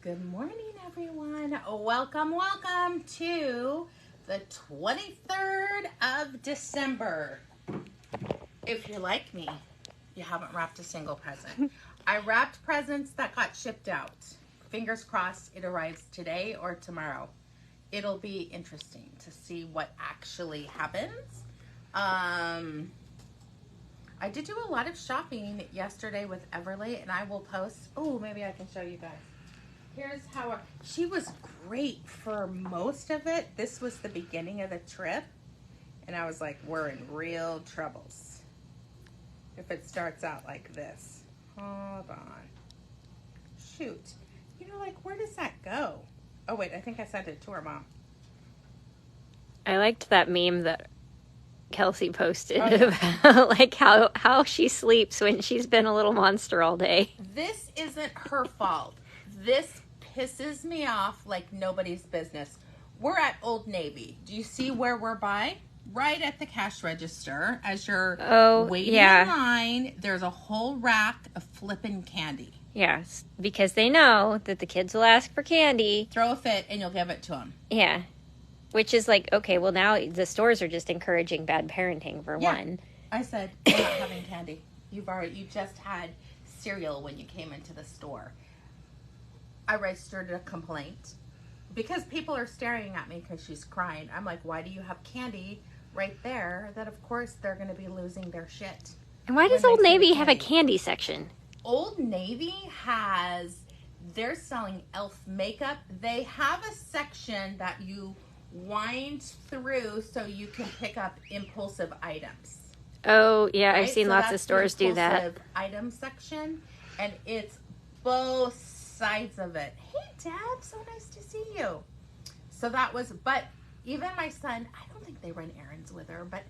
Good morning, everyone. Welcome to the 23rd of December. If you're like me, you haven't wrapped a single present. I wrapped presents that got shipped out. Fingers crossed it arrives today or tomorrow. It'll be interesting to see what actually happens. I did do a lot of shopping yesterday with Everly, and I will post. Oh, maybe I can show you guys. Here's how she was great for most of it. This was the beginning of the trip, and I was like, we're in real troubles if it starts out like this. Hold on. Shoot. Where does that go? Oh, wait, I think I sent it to her mom. I liked that meme that Kelsey posted about like how she sleeps when she's been a little monster all day. This isn't her fault. This pisses me off like nobody's business. We're at Old Navy. Do you see where we're by? Right at the cash register. As you're waiting in line, there's a whole rack of flippin' candy. Yes, because they know that the kids will ask for candy. Throw a fit and you'll give it to them. Yeah. Which is like, okay, well now the stores are just encouraging bad parenting for one. I said, you're not having candy. You just had cereal when you came into the store. I registered a complaint because people are staring at me because she's crying. I'm like, why do you have candy right there? That of course they're going to be losing their shit. And why does Old Navy have a candy section? Old Navy they're selling e.l.f. makeup. They have a section that you wind through so you can pick up impulsive items. Oh, yeah, right? I've seen lots of stores do that. Impulsive item section, and it's both sides of it. Hey, Deb, so nice to see you. So that was, but even my son, I don't think they run errands with her, but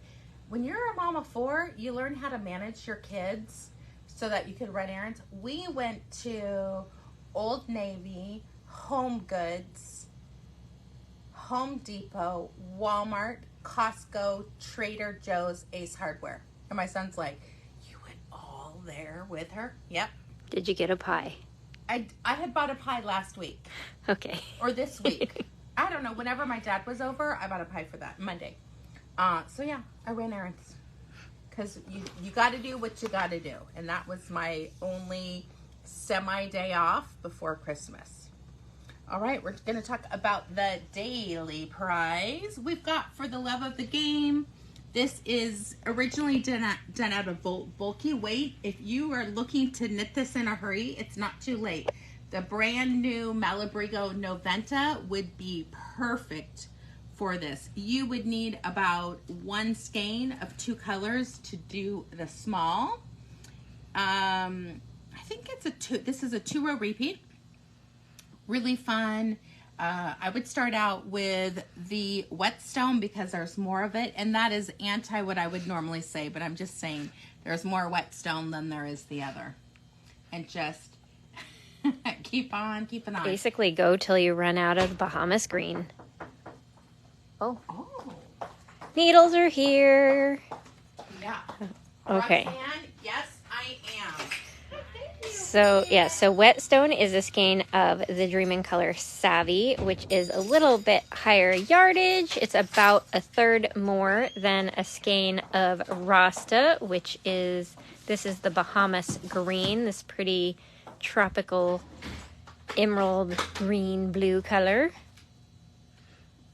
when you're a mom of four, you learn how to manage your kids so that you can run errands. We went to Old Navy, Home Goods, Home Depot, Walmart, Costco, Trader Joe's, Ace Hardware. And my son's like, you went all there with her? Yep. Did you get a pie? I had bought a pie last week. Okay. Or this week. I don't know. Whenever my dad was over, I bought a pie for that Monday. So yeah, I ran errands. Because you got to do what you got to do. And that was my only semi-day off before Christmas. All right, we're going to talk about the daily prize we've got for the love of the game. This is originally done out of bulky weight. If you are looking to knit this in a hurry, it's not too late. The brand new Malabrigo Noventa would be perfect for this. You would need about one skein of two colors to do the small. I think this is a 2-row repeat. Really fun. I would start out with the whetstone because there's more of it, and that is anti what I would normally say, but I'm just saying there's more whetstone than there is the other. And just keep on keeping on. Basically go till you run out of Bahamas green. Oh. Needles are here. Yeah. Okay. Roxanne, yes, I am. So whetstone is a skein of the Dream in Color Savvy, which is a little bit higher yardage. It's about a third more than a skein of Rasta, this is the Bahamas green, this pretty tropical emerald green blue color.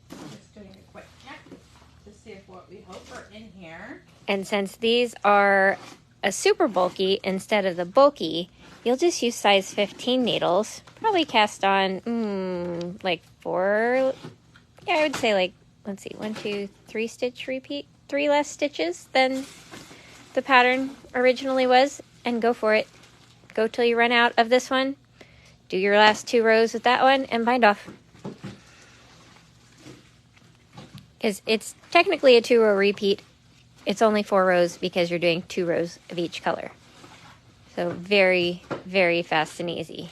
Just doing a quick check to see if what we hope are in here. And since these are a super bulky instead of the bulky, you'll just use size 15 needles. Probably cast on like 4. Yeah, I would say like, let's see, 1, 2, 3 stitch repeat. 3 less stitches than the pattern originally was, and go for it. Go till you run out of this one. Do your last 2 rows with that one and bind off. Because it's technically a 2-row repeat. It's only 4 rows because you're doing 2 rows of each color. So very, very fast and easy.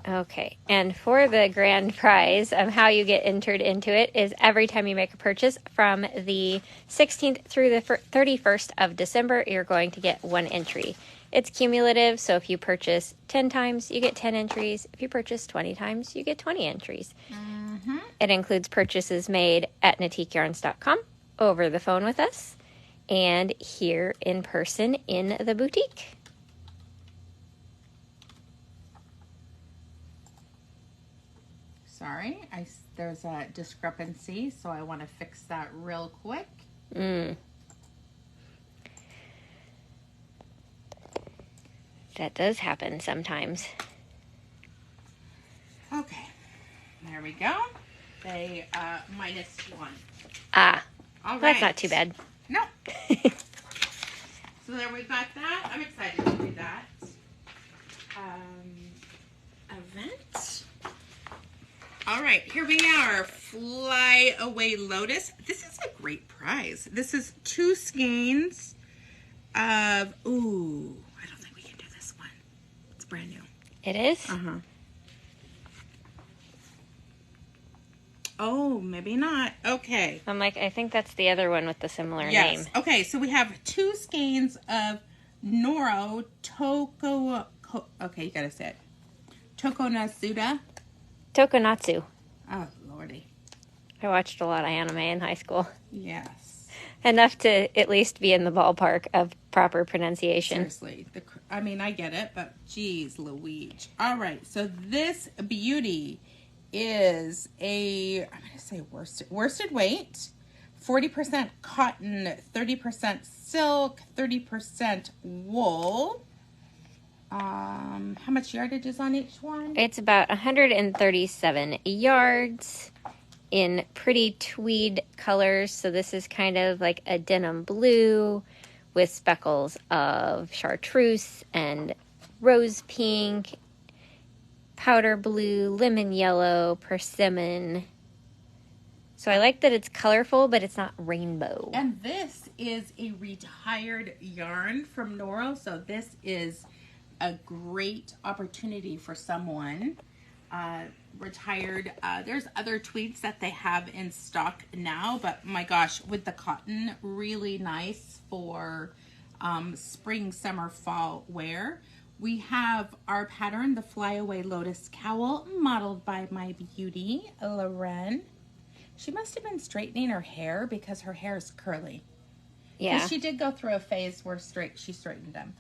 Okay, and for the grand prize, how you get entered into it is every time you make a purchase from the 16th through the 31st of December, you're going to get 1 entry. It's cumulative, so if you purchase 10 times, you get 10 entries. If you purchase 20 times, you get 20 entries. Mm-hmm. It includes purchases made at NatiqueYarns.com, over the phone with us, and here in person in the boutique. Sorry, there's a discrepancy, so I want to fix that real quick. That does happen sometimes. Okay, there we go. They -1. Ah, All right. that's not too bad. No. So there we got that. I'm excited to do that. Event. All right, here we are. Fly Away Lotus. This is a great prize. This is 2 skeins of, ooh, I don't think we can do this one. It's brand new. It is? Uh-huh. Oh, maybe not. Okay. I'm like, I think that's the other one with the similar Yes. name. Okay, so we have 2 skeins of Noro Toko. Okay, you gotta say it. Tokonatsuda. Tokonatsu. Oh, lordy. I watched a lot of anime in high school. Yes. Enough to at least be in the ballpark of proper pronunciation. Seriously. I mean, I get it, but geez, Louise. All right, so this beauty is I'm going to say worsted weight, 40% cotton, 30% silk, 30% wool. How much yardage is on each one? It's about 137 yards in pretty tweed colors. So this is kind of like a denim blue with speckles of chartreuse and rose pink, powder blue, lemon yellow, persimmon. So I like that it's colorful, but it's not rainbow. And this is a retired yarn from Noro, so this is a great opportunity for someone retired. There's other tweeds that they have in stock now, but my gosh, with the cotton, really nice for spring, summer, fall wear. We have our pattern, the Flyaway Lotus Cowl, modeled by my beauty, Loren. She must have been straightening her hair because her hair is curly. Yeah. She did go through a phase where she straightened them.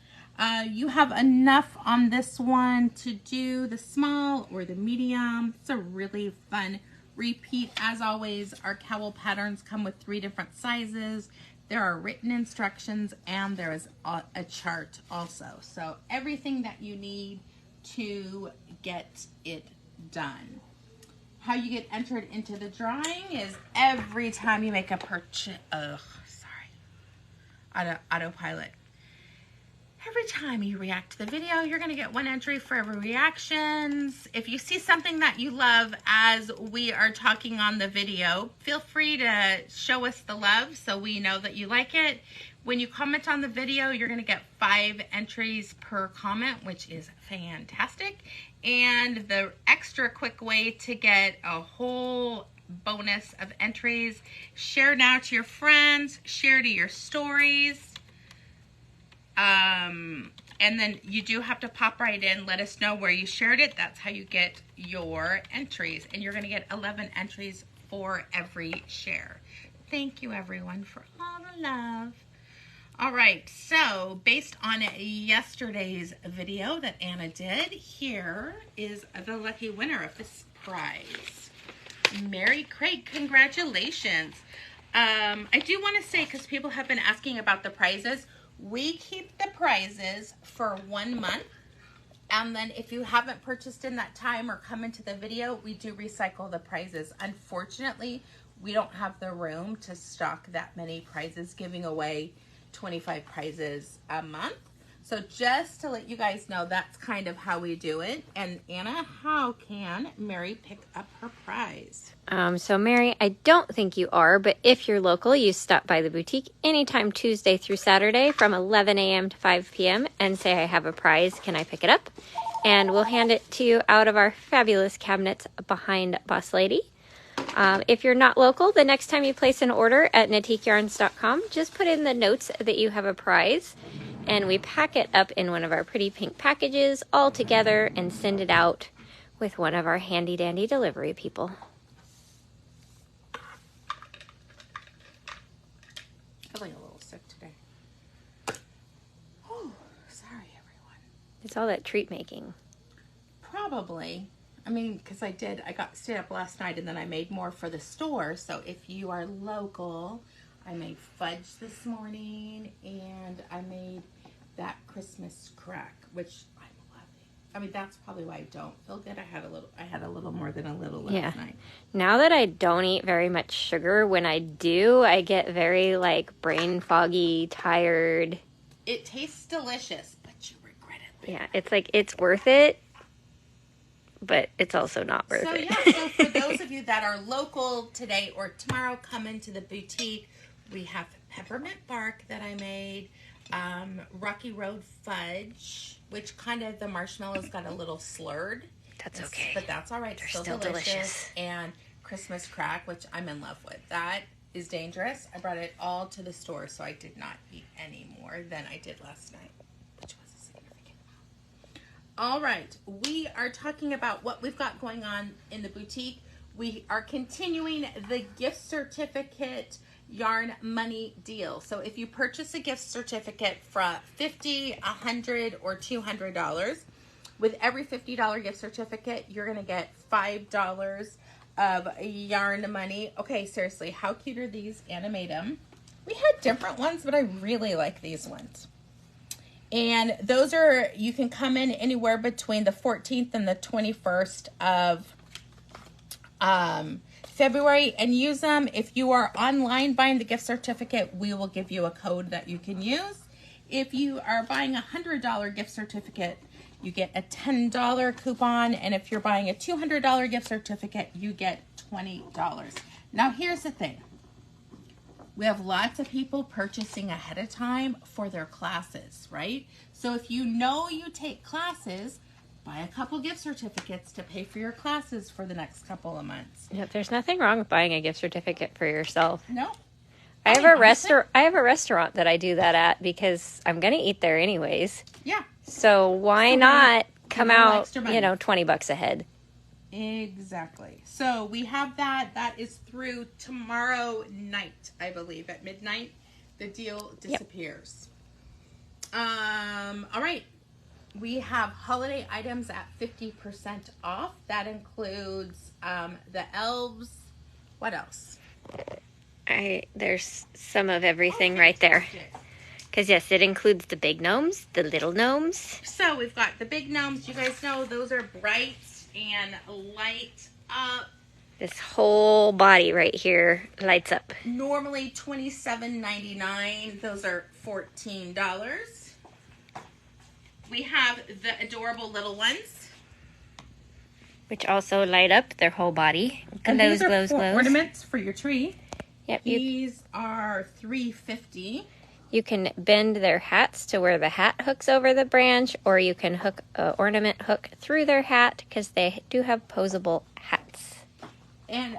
You have enough on this one to do the small or the medium. It's a really fun repeat. As always, our cowl patterns come with 3 different sizes. There are written instructions and there is a chart also. So everything that you need to get it done. How you get entered into the drawing is every time you make a purchase. Autopilot. Every time you react to the video, you're going to get 1 entry for every reactions. If you see something that you love as we are talking on the video, feel free to show us the love so we know that you like it. When you comment on the video, you're going to get 5 entries per comment, which is fantastic. And the extra quick way to get a whole bonus of entries, share now to your friends, share to your stories. And then you do have to pop right in, let us know where you shared it. That's how you get your entries. And you're going to get 11 entries for every share. Thank you, everyone, for all the love. All right, so based on yesterday's video that Anna did, here is the lucky winner of this prize. Mary Craig, congratulations. I do want to say, because people have been asking about the prizes, we keep the prizes for 1 month, and then if you haven't purchased in that time or come into the video, we do recycle the prizes. Unfortunately, we don't have the room to stock that many prizes, giving away 25 prizes a month. So just to let you guys know, that's kind of how we do it. And Anna, how can Mary pick up her prize? So Mary, I don't think you are, but if you're local, you stop by the boutique anytime Tuesday through Saturday from 11 a.m. to 5 p.m. and say, I have a prize, can I pick it up? and we'll hand it to you out of our fabulous cabinets behind Boss Lady. If you're not local, the next time you place an order at NatiqueYarns.com, just put in the notes that you have a prize, and we pack it up in one of our pretty pink packages all together and send it out with one of our handy dandy delivery people. Feeling a little sick today. Oh, sorry everyone. It's all that treat making. Probably. I mean, because I stayed up last night and then I made more for the store. So if you are local, I made fudge this morning and I made that Christmas crack, which I'm loving. I mean, that's probably why I don't feel good. I had a little more than a little last night. Now that I don't eat very much sugar, when I do, I get very like brain foggy, tired. It tastes delicious, but you regret it. Yeah, it's like it's worth it, but it's also not worth it. So for those of you that are local today or tomorrow, come into the boutique. We have peppermint bark that I made, Rocky Road fudge, which kind of the marshmallows got a little slurred. That's okay. But that's all right. They're still delicious. And Christmas crack, which I'm in love with. That is dangerous. I brought it all to the store, so I did not eat any more than I did last night, which was a significant amount. All right. We are talking about what we've got going on in the boutique. We are continuing the gift certificate yarn money deal. So if you purchase a gift certificate for $50, $100, or $200, with every $50 gift certificate, you're going to get $5 of yarn money. Okay, seriously, how cute are these? Animate them. We had different ones, but I really like these ones. And those are, you can come in anywhere between the 14th and the 21st of February and use them. If you are online buying the gift certificate, we will give you a code that you can use. If you are buying a $100 gift certificate, you get a $10 coupon. And if you're buying a $200 gift certificate, you get $20. Now, here's the thing. We have lots of people purchasing ahead of time for their classes, right? So if you know you take classes, buy a couple gift certificates to pay for your classes for the next couple of months. Yeah, there's nothing wrong with buying a gift certificate for yourself. No. I have a restaurant that I do that at because I'm going to eat there anyways. Yeah. So why not come out, $20 ahead? Exactly. So we have that. That is through tomorrow night, I believe. At midnight, the deal disappears. Yep. All right. We have holiday items at 50% off. That includes the elves. What else? There's some of everything right there. Because, yes, it includes the big gnomes, the little gnomes. So we've got the big gnomes. You guys know those are bright and light up. This whole body right here lights up. Normally $27.99. Those are $14. We have the adorable little ones, which also light up their whole body. And these are for ornaments for your tree. Yep. These are $3.50. You can bend their hats to where the hat hooks over the branch, or you can hook an ornament hook through their hat because they do have posable hats. And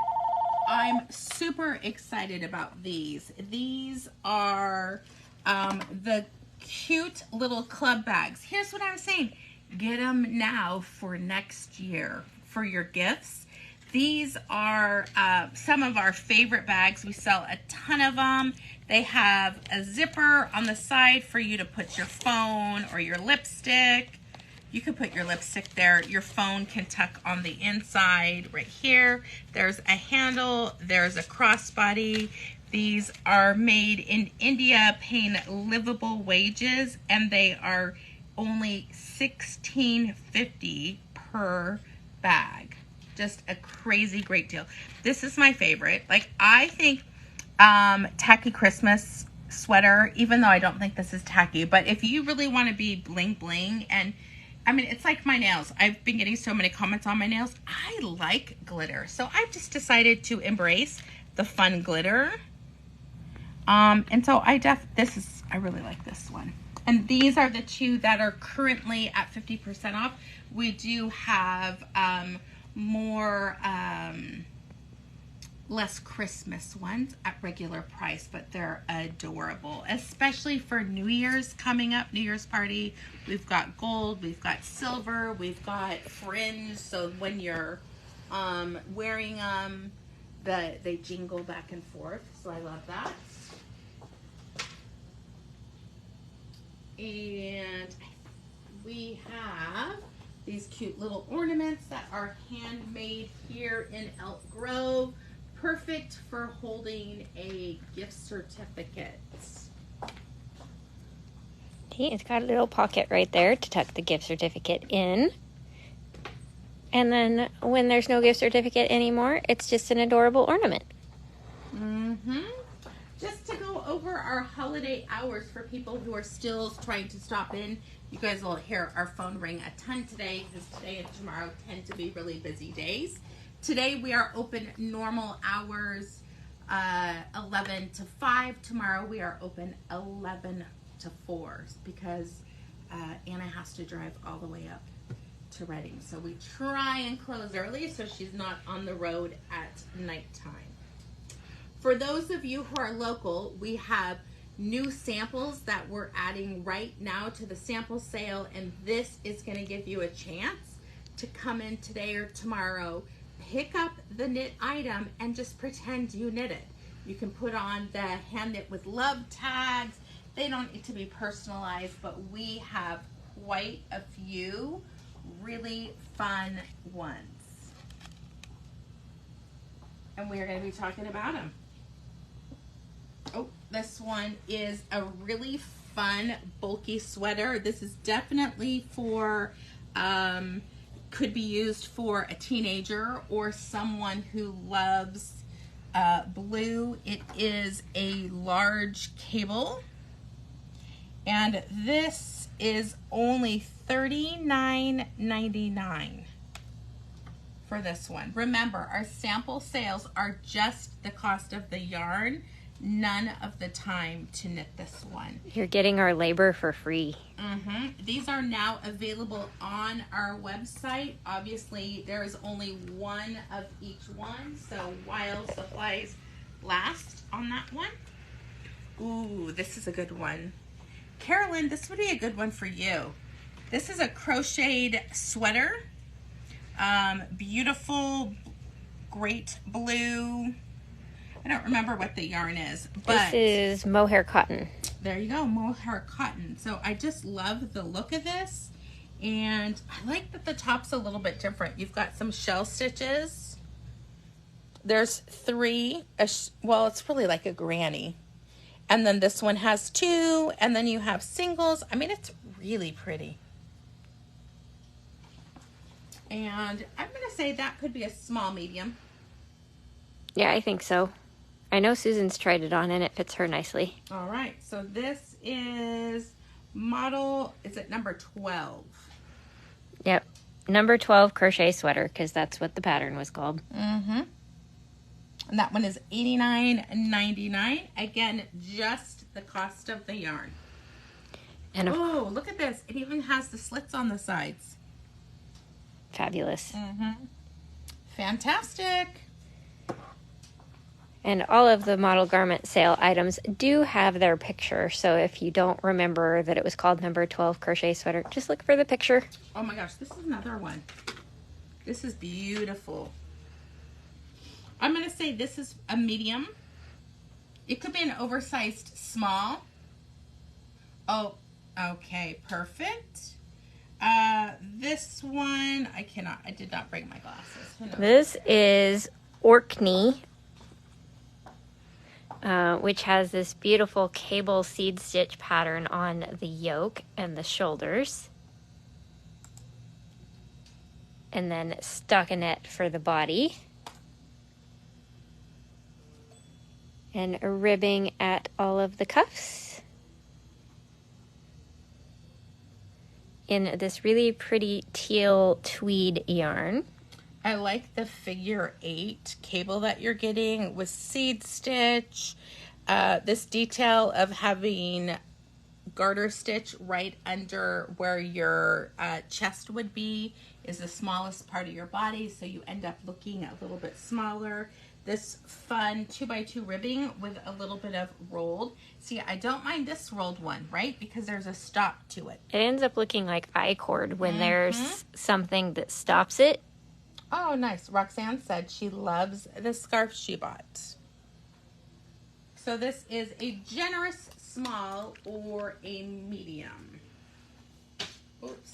I'm super excited about these. These are the cute little club bags. Here's what I'm saying. Get them now for next year for your gifts. These are some of our favorite bags. We sell a ton of them. They have a zipper on the side for you to put your phone or your lipstick. You can put your lipstick there. Your phone can tuck on the inside right here. There's a handle. There's a crossbody. These are made in India, paying livable wages, and they are only $16.50 per bag. Just a crazy great deal. This is my favorite. Like, I think tacky Christmas sweater, even though I don't think this is tacky, but if you really want to be bling bling, and I mean, it's like my nails. I've been getting so many comments on my nails. I like glitter. So I've just decided to embrace the fun glitter. And so I really like this one. And these are the two that are currently at 50% off. We do have more less Christmas ones at regular price, but they're adorable, especially for New Year's coming up, New Year's party. We've got gold, we've got silver, we've got fringe, so when you're wearing them, they jingle back and forth, so I love that. And we have these cute little ornaments that are handmade here in Elk Grove. Perfect for holding a gift certificate. See, it's got a little pocket right there to tuck the gift certificate in. And then when there's no gift certificate anymore, it's just an adorable ornament. Just to go over our holiday hours for people who are still trying to stop in. You guys will hear our phone ring a ton today because today and tomorrow tend to be really busy days. Today we are open normal hours, 11 to 5. Tomorrow we are open 11 to 4 because Anna has to drive all the way up to Reading. So we try and close early so she's not on the road at nighttime. For those of you who are local, we have new samples that we're adding right now to the sample sale, and this is going to give you a chance to come in today or tomorrow, pick up the knit item, and just pretend you knit it. You can put on the hand knit with love tags. They don't need to be personalized, but we have quite a few really fun ones. And we are going to be talking about them. Oh, this one is a really fun, bulky sweater. This is definitely for, could be used for a teenager or someone who loves blue. It is a large cable. And this is only $39.99 for this one. Remember, our sample sales are just the cost of the yarn, none of the time to knit this one. You're getting our labor for free. These are now available on our website. Obviously, there is only one of each one, so while supplies last on that one. Ooh, this is a good one. Carolyn, this would be a good one for you. This is a crocheted sweater. Beautiful, great blue. I don't remember what the yarn is, but this is mohair cotton. There you go, mohair cotton. So I just love the look of this, and I like that the top's a little bit different. You've got some shell stitches. There's 3, well, it's really like a granny. And then this one has 2, and then you have singles. I mean, it's really pretty. And I'm going to say that could be a small medium. Yeah, I think so. I know Susan's tried it on and it fits her nicely. All right, so this is model, is it number 12? Yep, number 12 crochet sweater, because that's what the pattern was called. And that one is $89.99. Again, just the cost of the yarn. And oh, look at this. It even has the slits on the sides. Fabulous. Fantastic. And all of the model garment sale items do have their picture. So if you don't remember that it was called number 12 crochet sweater, just look for the picture. Oh my gosh, this is another one. This is beautiful. I'm going to say this is a medium. It could be an oversized small. Oh, okay, perfect. This one, I did not bring my glasses. This is Orkney, which has this beautiful cable seed stitch pattern on the yoke and the shoulders. And then stockinette for the body. And ribbing at all of the cuffs. In this really pretty teal tweed yarn. I like the figure 8 cable that you're getting with seed stitch. This detail of having garter stitch right under where your chest would be is the smallest part of your body, so you end up looking a little bit smaller. This fun 2x2 ribbing with a little bit of rolled. See, I don't mind this rolled one, right? Because there's a stop to it. It ends up looking like I-cord when there's something that stops it. Oh, nice. Roxanne said she loves the scarf she bought. So this is a generous small or a medium. Oops.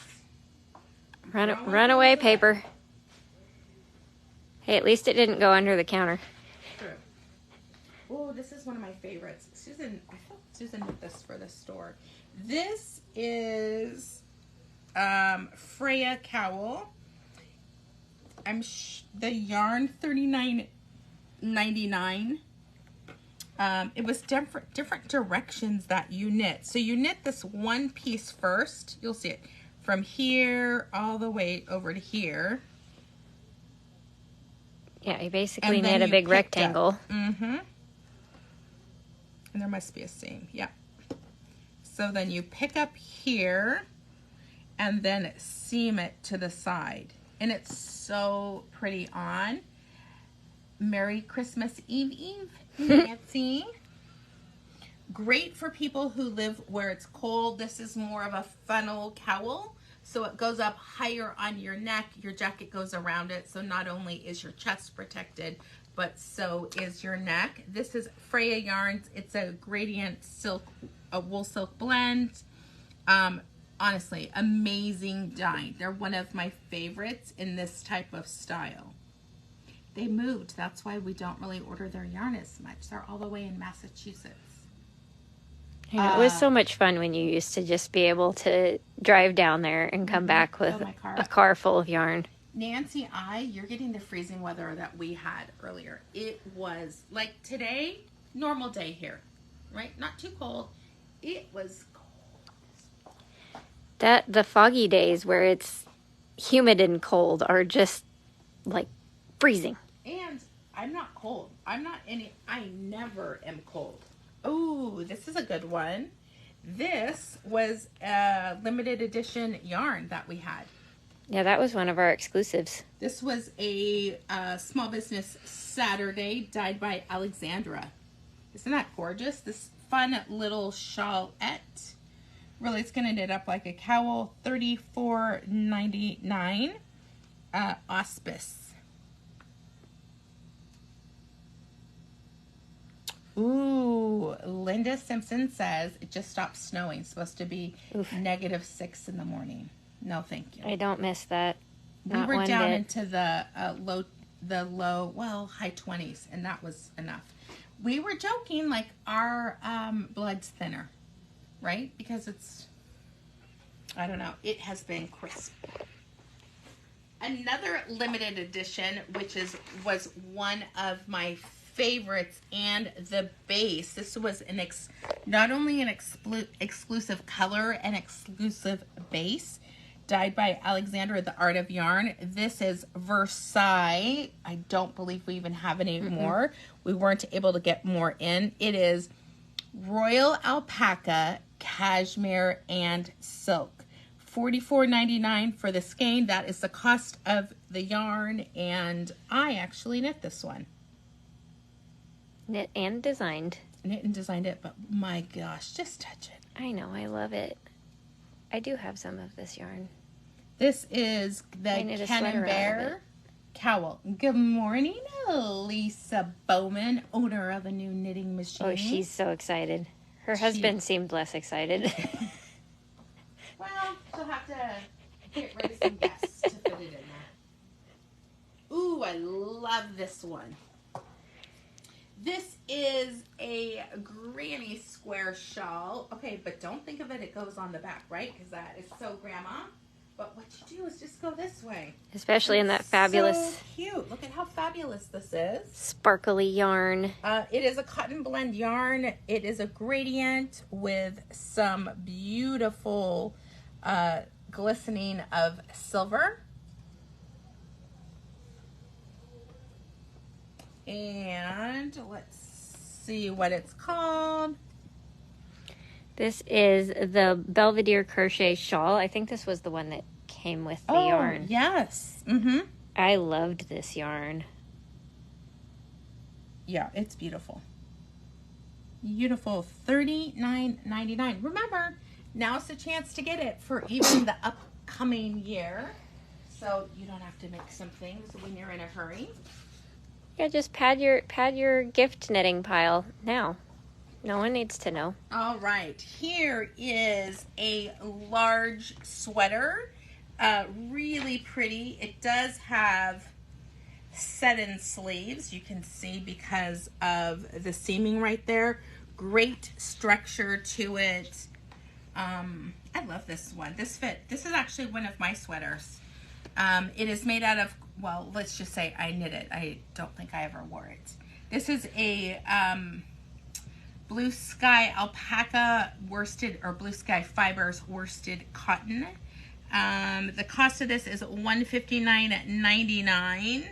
Runaway paper. Hey, at least it didn't go under the counter. True. Oh, this is one of my favorites. Susan, I thought Susan did this for the store. This is Freya Cowl. The yarn $39.99. It was different directions that you knit. So you knit this one piece first. You'll see it from here all the way over to here. Yeah, you basically knit a big rectangle. Mm-hmm. And there must be a seam. Yeah. So then you pick up here and then seam it to the side. And it's so pretty on. Merry Christmas Eve, Nancy. Great for people who live where it's cold. This is more of a funnel cowl. So it goes up higher on your neck. Your jacket goes around it. So not only is your chest protected, but so is your neck. This is Freya Yarns. It's a gradient silk, a wool silk blend. Honestly, amazing dye. They're one of my favorites in this type of style. They moved. That's why we don't really order their yarn as much. They're all the way in Massachusetts. Yeah, it was so much fun when you used to just be able to drive down there and come back with a car full of yarn. Nancy, you're getting the freezing weather that we had earlier. It was like today, normal day here, right? Not too cold. It was cold. The foggy days where it's humid and cold are just like freezing. And I'm not cold. I never am cold. Oh, this is a good one. This was a limited edition yarn that we had. Yeah, that was one of our exclusives. This was a Small Business Saturday dyed by Alexandra. Isn't that gorgeous? This fun little shawlette. Really, it's going to knit up like a cowl. $34.99. Auspice. Ooh, Linda Simpson says it just stopped snowing. It's supposed to be -6 in the morning. No, thank you. I don't miss that. We were down into the low, high 20s, and that was enough. We were joking like our blood's thinner, right? Because it's, I don't know, it has been crisp. Another limited edition, which was one of my favorites and the base. This was not only an exclusive color and exclusive base, dyed by Alexandra, The Art of Yarn. This is Versailles. I don't believe we even have any more. We weren't able to get more in. It is Royal Alpaca, Cashmere, and Silk. $44.99 for the skein. That is the cost of the yarn, and I actually knit this one. Knit and designed. Knit and designed it, but my gosh, just touch it. I know, I love it. I do have some of this yarn. This is the Camembert cowl. Good morning, Lisa Bowman, owner of a new knitting machine. Oh, she's so excited. Her husband seemed less excited. Well, she'll have to get rid of some guests to fit it in there. Ooh, I love this one. This is a granny square shawl. Okay, but don't think of it goes on the back, right? Because that is so grandma. But what you do is just go this way. Especially in that fabulous... So cute. Look at how fabulous this is. Sparkly yarn. It is a cotton blend yarn. It is a gradient with some beautiful glistening of silver. And let's see what it's called. This is the Belvedere Crochet Shawl. I think this was the one that came with the yarn. Yes. I loved this yarn. Yeah, it's beautiful. Beautiful. $39.99. Remember, now's the chance to get it for even the upcoming year. So you don't have to make some things when you're in a hurry. Yeah, just pad your gift knitting pile now. No one needs to know. All right, here is a large sweater. Really pretty. It does have set-in sleeves. You can see because of the seaming right there. Great structure to it. I love this one. This is actually one of my sweaters. It is made out of, well, let's just say I knit it. I don't think I ever wore it. This is a Blue Sky alpaca worsted, or Blue Sky fibers worsted cotton. The cost of this is $159.99.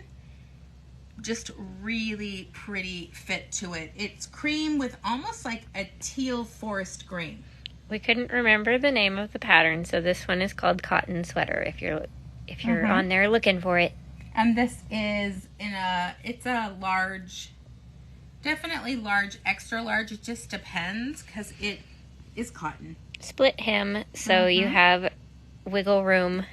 Just really pretty fit to it. It's cream with almost like a teal forest green. We couldn't remember the name of the pattern, so this one is called Cotton Sweater if you're on there looking for it. And this is it's a large, definitely large, extra large. It just depends because it is cotton. Split hem, so you have wiggle room.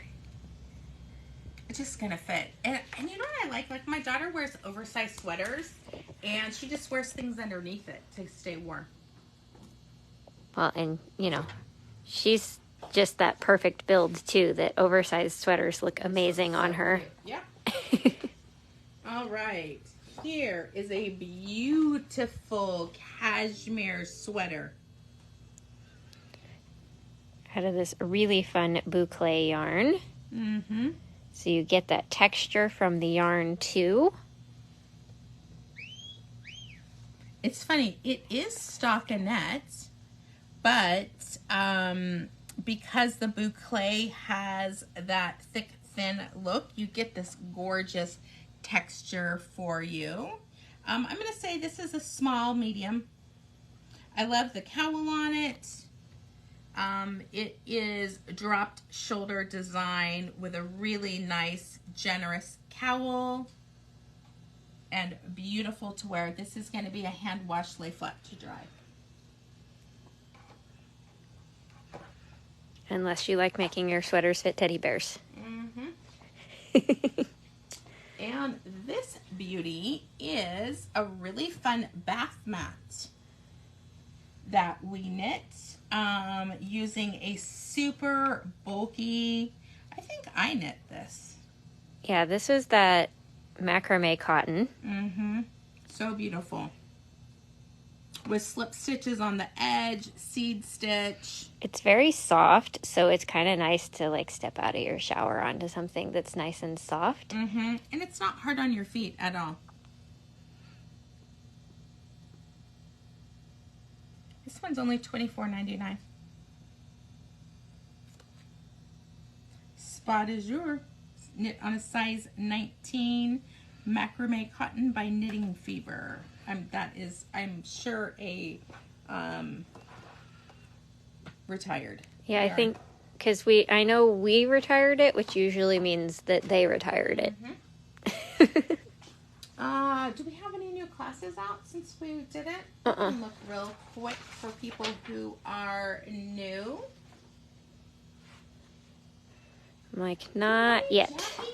It's just gonna fit. And you know what I like? Like my daughter wears oversized sweaters and she just wears things underneath it to stay warm. Well, and she's just that perfect build too, that oversized sweaters look amazing on her. Yep. All right. Here is a beautiful cashmere sweater. Out of this really fun boucle yarn. So you get that texture from the yarn too. It's funny, it is stockinette, but because the boucle has that thick, thin look, you get this gorgeous texture for you. I'm going to say this is a small, medium. I love the cowl on it. It is dropped shoulder design with a really nice, generous cowl. And beautiful to wear. This is going to be a hand wash, lay flat to dry. Unless you like making your sweaters fit teddy bears. And this beauty is a really fun bath mat that we knit using a super bulky, I think I knit this. Yeah, this is that macrame cotton. So beautiful. With slip stitches on the edge, seed stitch. It's very soft, so it's kind of nice to like step out of your shower onto something that's nice and soft. And it's not hard on your feet at all. This one's only $24.99. Spa de Jour, knit on a size 19, macrame cotton by Knitting Fever. That is, I'm sure, a retired. Yeah, I think because I know we retired it, which usually means that they retired it. Do we have any new classes out since we did it? I can look real quick for people who are new. I'm like, not yet. Jackie?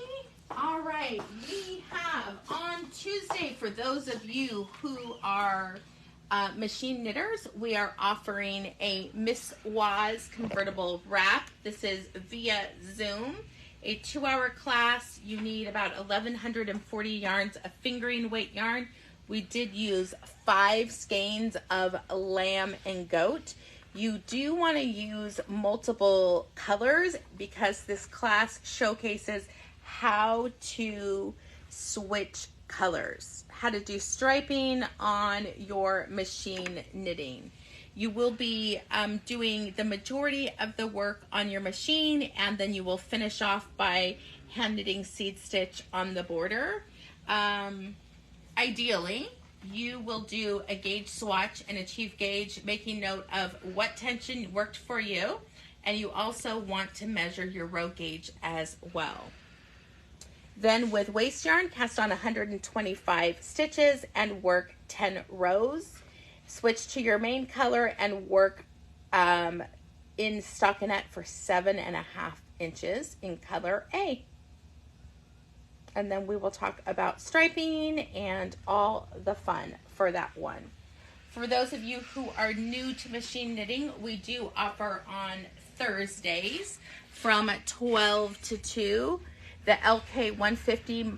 All right, we have on Tuesday, for those of you who are machine knitters, we are offering a Miss Waz convertible wrap. This is via Zoom, a 2-hour class. You need about 1,140 yards of fingering weight yarn. We did use 5 skeins of lamb and goat. You do want to use multiple colors because this class showcases how to switch colors, how to do striping on your machine knitting. You will be doing the majority of the work on your machine, and then you will finish off by hand knitting seed stitch on the border. Ideally, you will do a gauge swatch and a chief gauge, making note of what tension worked for you. And you also want to measure your row gauge as well. Then with waste yarn, cast on 125 stitches and work 10 rows. Switch to your main color and work in stockinette for 7.5 inches in color A. And then we will talk about striping and all the fun for that one. For those of you who are new to machine knitting, we do offer on Thursdays from 12 to 2 the LK 150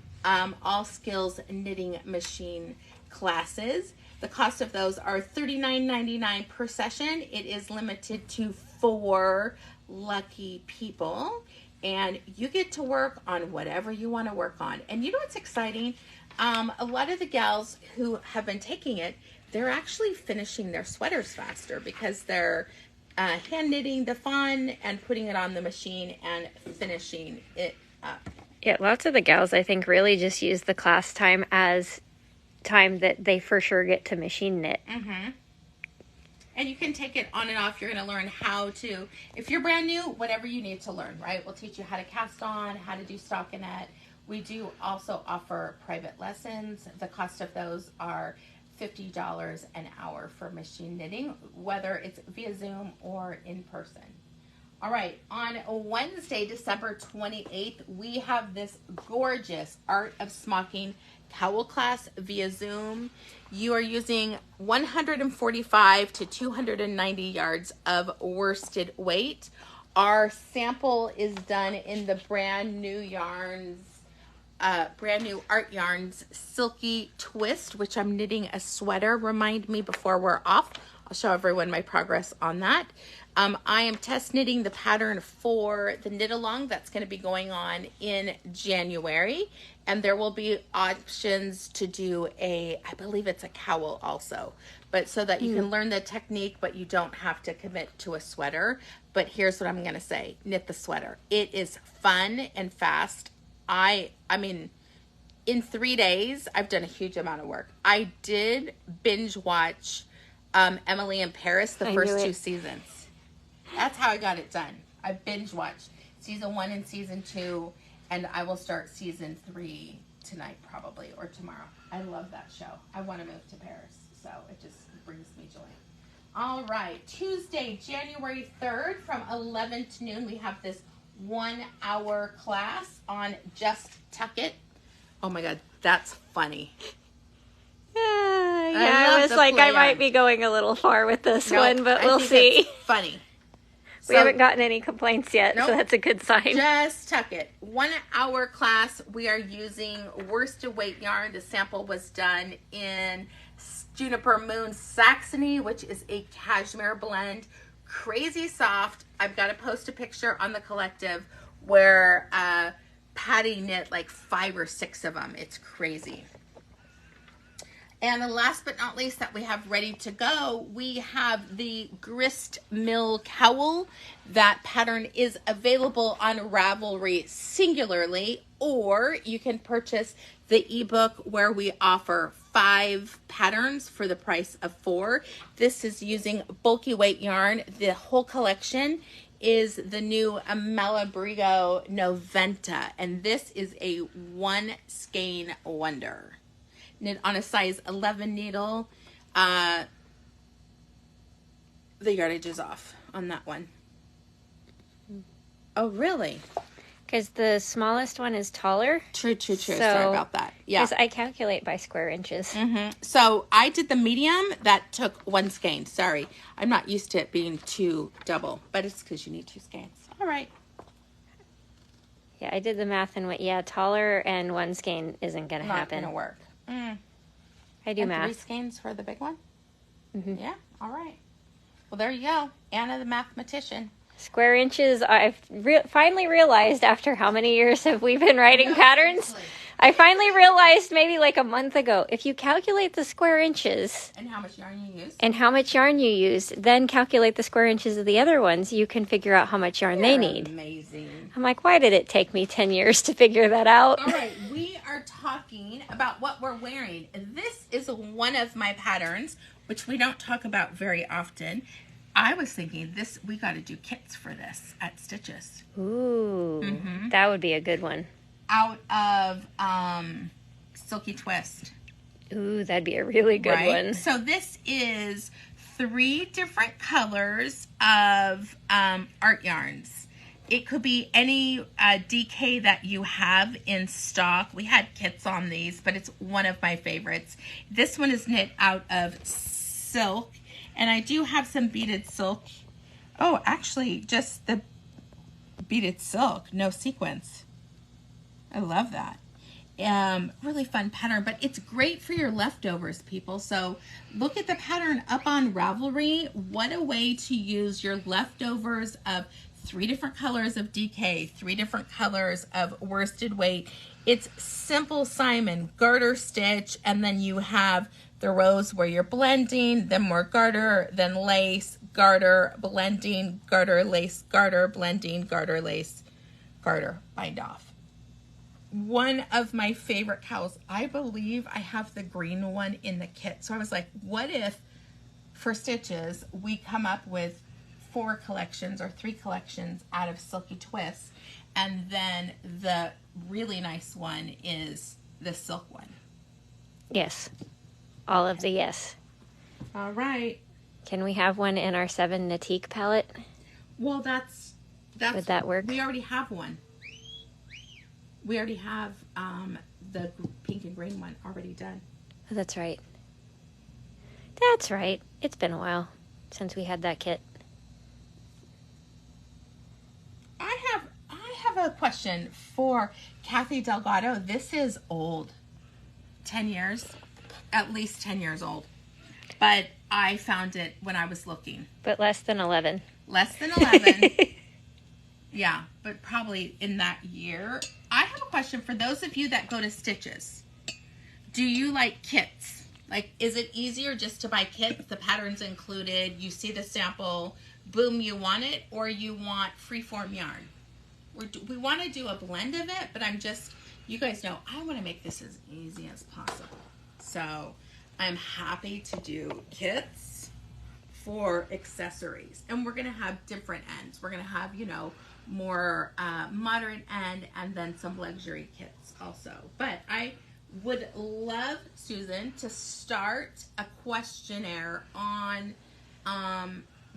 All Skills Knitting Machine classes. The cost of those are $39.99 per session. It is limited to 4 lucky people. And you get to work on whatever you want to work on. And you know what's exciting? A lot of the gals who have been taking it, they're actually finishing their sweaters faster because they're hand knitting the fawn and putting it on the machine and finishing it up. Yeah, lots of the gals, I think, really just use the class time as time that they for sure get to machine knit. Mm-hmm. And you can take it on and off. You're going to learn how to, if you're brand new, whatever you need to learn, right? We'll teach you how to cast on, how to do stockinette. We do also offer private lessons. The cost of those are $50 an hour for machine knitting, whether it's via Zoom or in person. All right, on Wednesday, December 28th, we have this gorgeous Art of Smocking cowl class via Zoom. You are using 145 to 290 yards of worsted weight. Our sample is done in the brand new Art Yarns Silky Twist, which I'm knitting a sweater. Remind me before we're off. I'll show everyone my progress on that. I am test knitting the pattern for the knit along that's going to be going on in January, and there will be options to do I believe it's a cowl also, but so that you can learn the technique, but you don't have to commit to a sweater. But here's what I'm going to say: knit the sweater. It is fun and fast. I mean, in 3 days, I've done a huge amount of work. I did binge watch Emily in Paris, the first 2 seasons. That's how I got it done. I binge watched season 1 and season 2, and I will start season 3 tonight probably, or tomorrow. I love that show. I want to move to Paris, so it just brings me joy. All right, Tuesday, January 3rd from 11 to noon, we have this 1-hour class on Just Tuck It. Oh my God, that's funny. I was like, I might be going a little far with this one, but we'll see. It's funny. We haven't gotten any complaints yet, so that's a good sign. Just Tuck It. 1-hour class. We are using worsted weight yarn. The sample was done in Juniper Moon Saxony, which is a cashmere blend. Crazy soft. I've got to post a picture on the collective where Patty knit like 5 or 6 of them. It's crazy. And the last but not least that we have ready to go, we have the Grist Mill Cowl. That pattern is available on Ravelry singularly, or you can purchase the ebook where we offer 5 patterns for the price of 4. This is using bulky weight yarn. The whole collection is the new Malabrigo Noventa, and this is a 1 skein wonder. Knit on a size 11 needle. The yardage is off on that one. Oh, really? Because the smallest one is taller. True. Sorry about that. Yeah. Because I calculate by square inches. Mm-hmm. So I did the medium. That took 1 skein. Sorry. I'm not used to it being 2 double, but it's because you need 2 skeins. All right. Yeah, I did the math and went, taller and 1 skein isn't going to happen. Not going to work. I do math. 3 skeins for the big one? Mm-hmm. Yeah, all right. Well, there you go. Anna the mathematician. Square inches, I've finally realized after how many years have we been writing patterns? Seriously. I finally realized maybe like a month ago, if you calculate the square inches and how much yarn you use, then calculate the square inches of the other ones, you can figure out how much yarn they need. Amazing. I'm like, why did it take me 10 years to figure that out? All right, we are talking about what we're wearing. This is one of my patterns, which we don't talk about very often. I was thinking we got to do kits for this at Stitches. Ooh, that would be a good one. Out of Silky Twist. Ooh, that'd be a really good one. So this is 3 different colors of art yarns. It could be any DK that you have in stock. We had kits on these, but it's one of my favorites. This one is knit out of silk, and I do have some beaded silk. Oh, actually, just the beaded silk, no sequins. I love that. Really fun pattern, but it's great for your leftovers, people. So look at the pattern up on Ravelry. What a way to use your leftovers of 3 different colors of DK, 3 different colors of worsted weight. It's simple Simon garter stitch, and then you have the rows where you're blending, then more garter, then lace, garter, blending, garter, lace, garter, blending, garter, lace, garter, bind off. One of my favorite cows. I believe I have the green one in the kit. So I was like, what if for Stitches we come up with 4 collections or 3 collections out of Silky Twist, and then the really nice one is the silk one. Yes. All of the yes. All right. Can we have one in our 7 Natique palette? Well, that's Would that work? We already have one. We already have the pink and green one already done. Oh, that's right. That's right. It's been a while since we had that kit. I have a question for Kathy Delgado. This is old. 10 years. At least 10 years old. But I found it when I was looking. But less than 11. Less than 11. Yeah, but probably in that year. I have a question for those of you that go to Stitches. Do you like kits? Like, is it easier just to buy kits? The pattern's included. You see the sample. Boom, you want it. Or you want freeform yarn. We want to do a blend of it, but you guys know, I want to make this as easy as possible. So I'm happy to do kits for accessories. And we're going to have different ends. We're going to have, more moderate end and then some luxury kits also. But I would love, Susan, to start a questionnaire on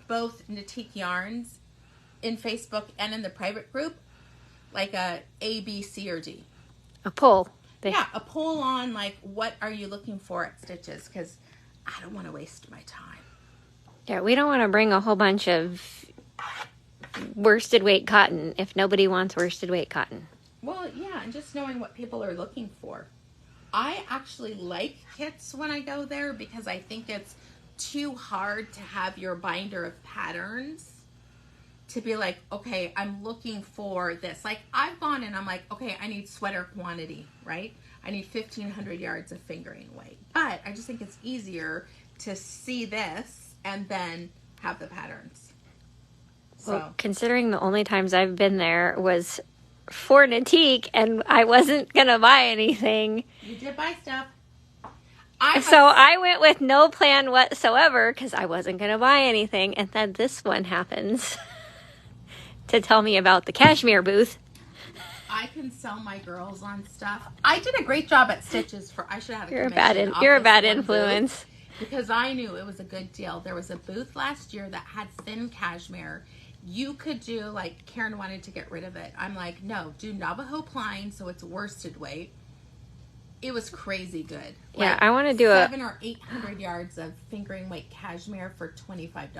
both Natique Yarns in Facebook and in the private group, like A, B, C, or D. A poll. Yeah, a poll on, like, what are you looking for at Stitches? Because I don't want to waste my time. Yeah, we don't want to bring a whole bunch of worsted weight cotton if nobody wants worsted weight cotton. Well, yeah, and just knowing what people are looking for. I actually like kits when I go there because I think it's too hard to have your binder of patterns to be like, okay, I'm looking for this. Like, I've gone and I'm like, okay, I need sweater quantity, right? I need 1,500 yards of fingering weight. But I just think it's easier to see this and then have the patterns. So, well, considering the only times I've been there was for Natique and I wasn't going to buy anything. You did buy stuff. So I went with no plan whatsoever because I wasn't going to buy anything. And then this one happens to tell me about the cashmere booth. I can sell my girls on stuff. I did a great job at Stitches I should have You're a bad influence. Because I knew it was a good deal. There was a booth last year that had thin cashmere. You could do, like, Karen wanted to get rid of it. I'm like, no, do Navajo pline so it's worsted weight. It was crazy good. Yeah, I want to do 700 or 800 yards of fingering weight cashmere for $25.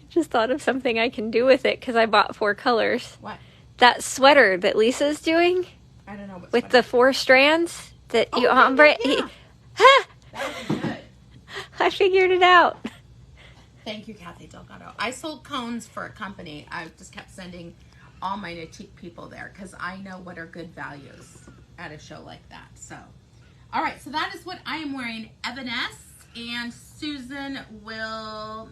Just thought of something I can do with it because I bought 4 colors. What? That sweater that Lisa's doing. I don't know what. With the 4 strands that you ombre. Yeah. That would be good. I figured it out. Thank you, Kathy Delgado. I sold cones for a company. I just kept sending all my Natique people there because I know what are good values at a show like that. So, all right. So that is what I am wearing. Evanesce and Susan will.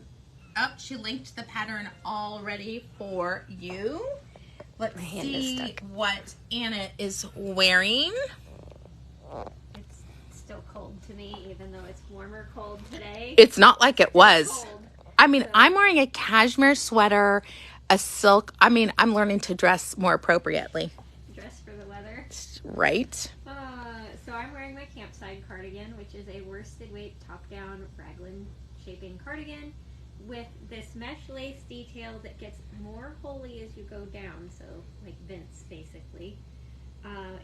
Oh, she linked the pattern already for you. Let's see what Anna is wearing. cold to me, even though it's warmer cold today. It's not like it was. Cold. I mean, So- I'm wearing a cashmere sweater, a silk. I mean, I'm learning to dress more appropriately. Dress for the weather. Right? So I'm wearing my campside cardigan, which is a worsted weight top-down raglan shaping cardigan with this mesh lace detail that gets more holey as you go down, so like Vince basically.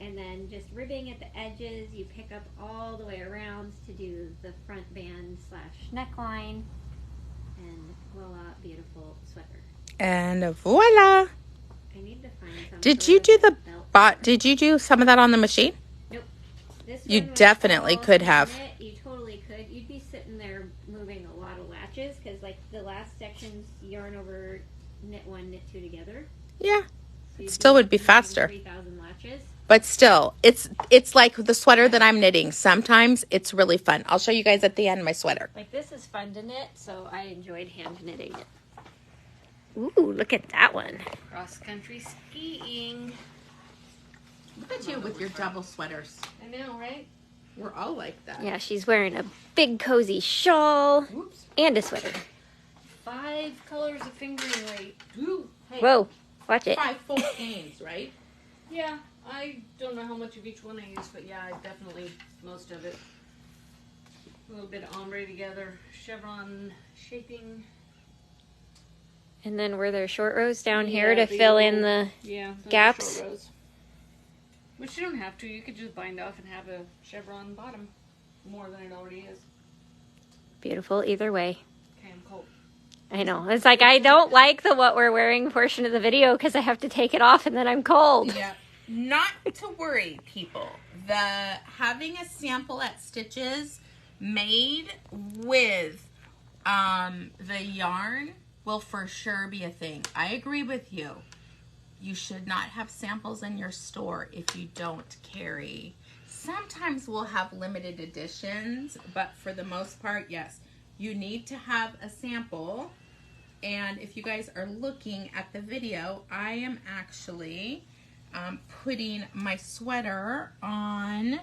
And then just ribbing at the edges, you pick up all the way around to do the front band / neckline, and voila, beautiful sweater. And voila. I need to find some. Did sort you of do the belt. Did you do some of that on the machine? Nope. This You one was definitely all could have. knit. You totally could. You'd be sitting there moving a lot of latches because, like, the last section's yarn over knit 1, knit 2 together. Yeah. So you'd Still would be moving faster. 3,000 latches. But still, it's like the sweater that I'm knitting. Sometimes it's really fun. I'll show you guys at the end my sweater. Like, this is fun to knit, so I enjoyed hand knitting it. Ooh, look at that one. Cross-country skiing. Look at you with your double sweaters. I know, right? We're all like that. Yeah, she's wearing a big cozy shawl Oops. and a sweater. 5 colors of fingering weight. Ooh, hey. Whoa, watch it. 5 full skeins, right? Yeah, I don't know how much of each one I use, but yeah, definitely most of it. A little bit of ombre together, chevron shaping. And then were there short rows down Yeah, here to the fill in little- the... Yeah, those are gaps? short rows. Which you don't have to. You could just bind off and have a chevron bottom, more than it already is. Beautiful either way. Okay, I'm cold. I know. It's like I don't like the what we're wearing portion of the video because I have to take it off and then I'm cold. Yeah. Not to worry, people. Having a sample at Stitches made with the yarn will for sure be a thing. I agree with you. You should not have samples in your store if you don't carry. Sometimes we'll have limited editions, but for the most part, yes, you need to have a sample. And if you guys are looking at the video, I am actually putting my sweater on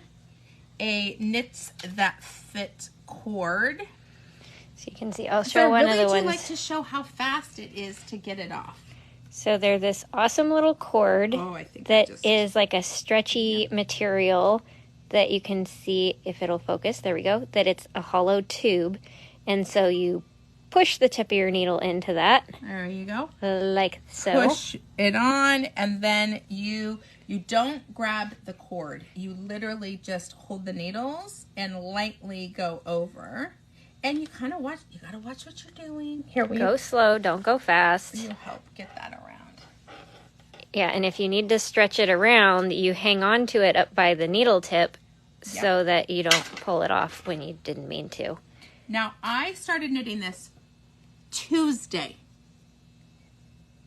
a Knits That Fit cord. So you can see, I'll So show I one really of the do ones. like to show how fast it is to get it off. So they're this awesome little cord Oh, I think that is like a stretchy material that you can see if it'll focus. There we go. That it's a hollow tube. And so you push the tip of your needle into that There you go. like so. Push it on, and then you don't grab the cord. You literally just hold the needles and lightly go over. And you kind of watch. You gotta watch what you're doing. Here we Go slow, don't go fast. You help get that around. Yeah, and if you need to stretch it around, you hang on to it up by the needle tip so that you don't pull it off when you didn't mean to. Now I started knitting this Tuesday,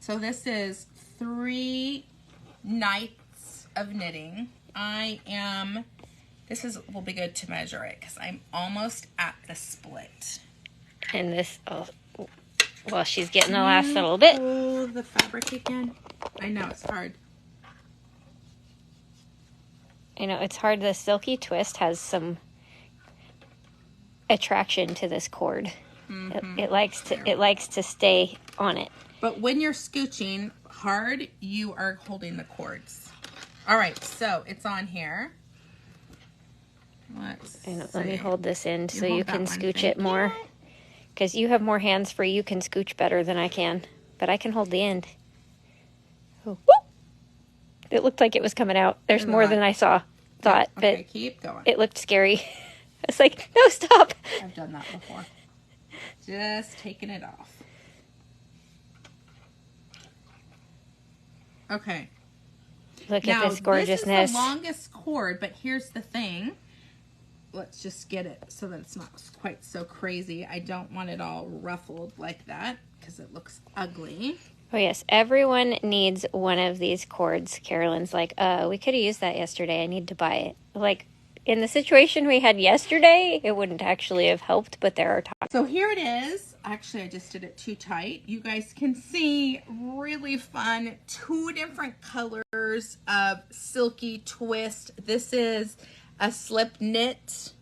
so this is 3 nights of knitting. This will be good to measure it because I'm almost at the split. And this, well, she's getting the last little bit. Oh, the fabric again. I know it's hard. I know it's hard. The silky twist has some attraction to this cord. It likes to stay on it. But when you're scooching hard, you are holding the cords. All right, so it's on here. Let me hold this in so hold you that can one, scooch thank it more. Because you have more hands free, you can scooch better than I can. But I can hold the end. Oh, whoop! It looked like it was coming out. There's more than I thought, Okay, but keep going. it looked scary. It's like, no, stop. I've done that before. Just taking it off. Okay. Look Now, at this gorgeousness. This is the longest cord, but here's the thing. Let's just get it so that it's not quite so crazy. I don't want it all ruffled like that because it looks ugly. Oh, yes. Everyone needs one of these cords. Carolyn's like, we could have used that yesterday. I need to buy it. Like, in the situation we had yesterday, it wouldn't actually have helped, but there are times. So here it is. Actually, I just did it too tight. You guys can see really fun 2 different colors of silky twist. This is a slip knit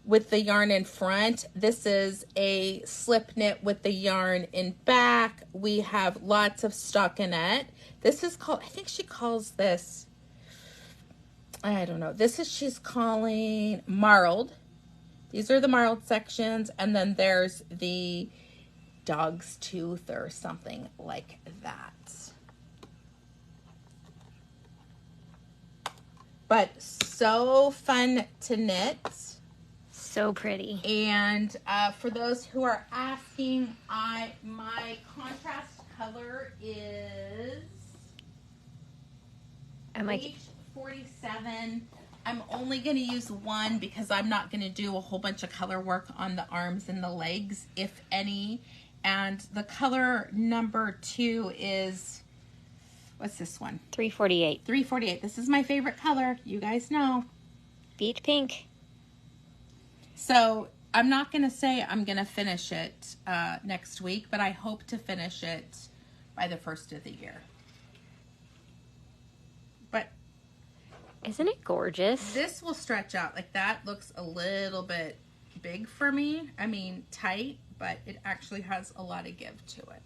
with the yarn in front. This is a slip knit with the yarn in back. We have lots of stockinette. This is called, I think she calls this, I don't know. This is, she's calling marled. These are the marled sections. And then there's the dog's tooth or something like that. But so fun to knit. So pretty. And for those who are asking, my contrast color is H47. I'm only going to use one because I'm not going to do a whole bunch of color work on the arms and the legs, if any. And the color number 2 is, what's this one? 348. 348. This is my favorite color. You guys know. Beach pink. So I'm not going to say I'm going to finish it next week, but I hope to finish it by the first of the year. But isn't it gorgeous? this will stretch out. Like, that looks a little bit big for me. I mean, tight, but it actually has a lot of give to it.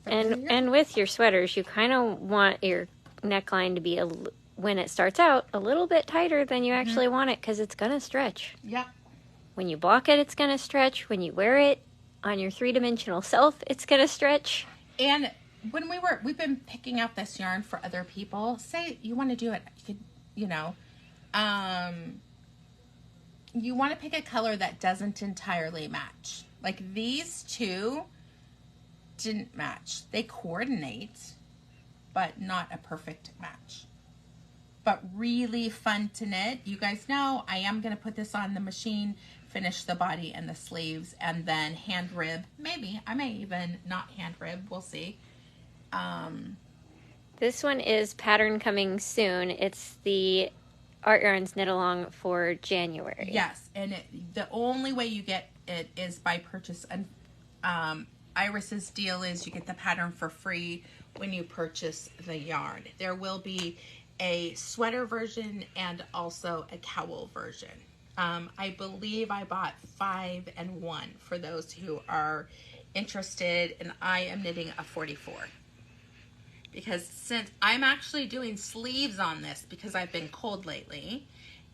But And with your sweaters, you kind of want your neckline to be, when it starts out, a little bit tighter than you actually want it, because it's going to stretch. Yep. When you block it, it's going to stretch. When you wear it on your three-dimensional self, it's going to stretch. And when we've been picking out this yarn for other people, say you want to do it, you could, you want to pick a color that doesn't entirely match. Like, these two didn't match. They coordinate, but not a perfect match. But really fun to knit. You guys know I am going to put this on the machine, finish the body and the sleeves, and then hand rib. Maybe. I may even not hand rib. We'll see. This one is pattern coming soon. It's the Art Yarns Knit Along for January. Yes, and the only way you get it is by purchase. And Iris's deal is you get the pattern for free when you purchase the yarn. There will be a sweater version and also a cowl version. I believe I bought 5 and 1 for those who are interested, and I am knitting a 44. Because since I'm actually doing sleeves on this because I've been cold lately,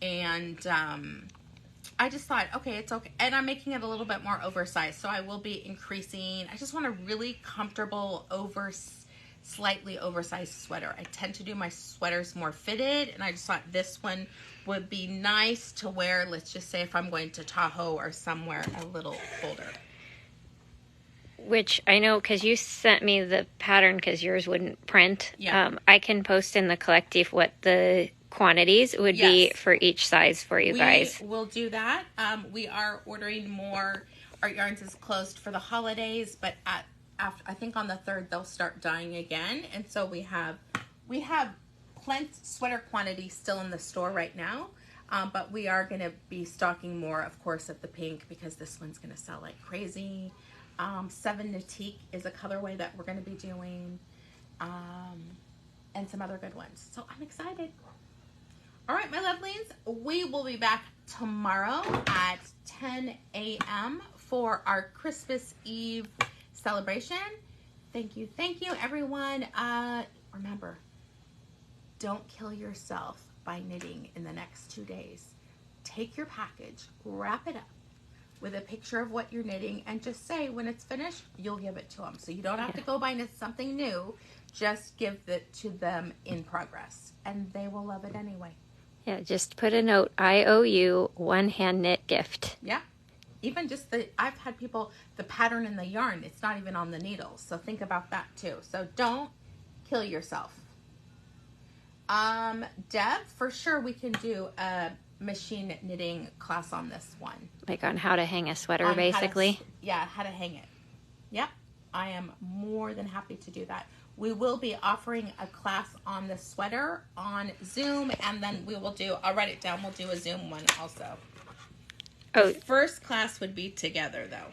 and I just thought, okay, it's okay. And I'm making it a little bit more oversized, so I will be increasing. I just want a really comfortable, slightly oversized sweater. I tend to do my sweaters more fitted, and I just thought this one would be nice to wear, let's just say if I'm going to Tahoe or somewhere a little colder. Which I know, because you sent me the pattern because yours wouldn't print. Yeah. I can post in the collective what the quantities would be Yes. for each size for you guys. We will do that. We are ordering more. Art Yarns is closed for the holidays, but after, I think on the 3rd they'll start dying again, and so we have plenty sweater quantity still in the store right now. But we are going to be stocking more, of course, of the pink because this one's going to sell like crazy. 7 Natique is a colorway that we're going to be doing, and some other good ones. So I'm excited. All right, my lovelies, we will be back tomorrow at 10 a.m. for our Christmas Eve celebration. Thank you, everyone. Remember, don't kill yourself by knitting in the next 2 days. Take your package, wrap it up with a picture of what you're knitting, and just say when it's finished, you'll give it to them. So you don't have to go buy something new. Just give it to them in progress, and they will love it anyway. Yeah, just put a note, I owe you one hand knit gift. Yeah. Even just I've had people, the pattern in the yarn, it's not even on the needles. So think about that too. So don't kill yourself. Deb, for sure we can do a machine knitting class on this one. Like on how to hang a sweater, On basically. how to hang it. Yep. I am more than happy to do that. We will be offering a class on the sweater on Zoom, and then we will do, I'll write it down, we'll do a Zoom one also. Oh, First class would be together though.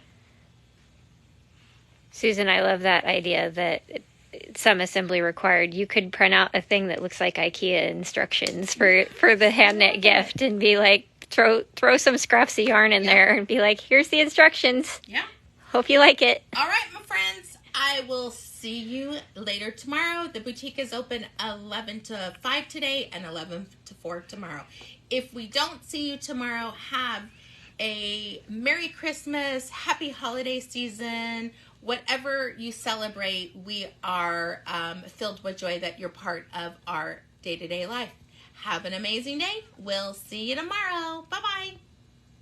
Susan, I love that idea that some assembly required. You could print out a thing that looks like IKEA instructions for the hand knit gift and be like, throw some scraps of yarn in there and be like, here's the instructions. Yeah. Hope you like it. All right, my friends. I will see you later tomorrow. The boutique is open 11 to 5 today and 11 to 4 tomorrow. If we don't see you tomorrow, have a Merry Christmas, Happy Holiday Season. Whatever you celebrate, we are filled with joy that you're part of our day-to-day life. Have an amazing day. We'll see you tomorrow. Bye-bye.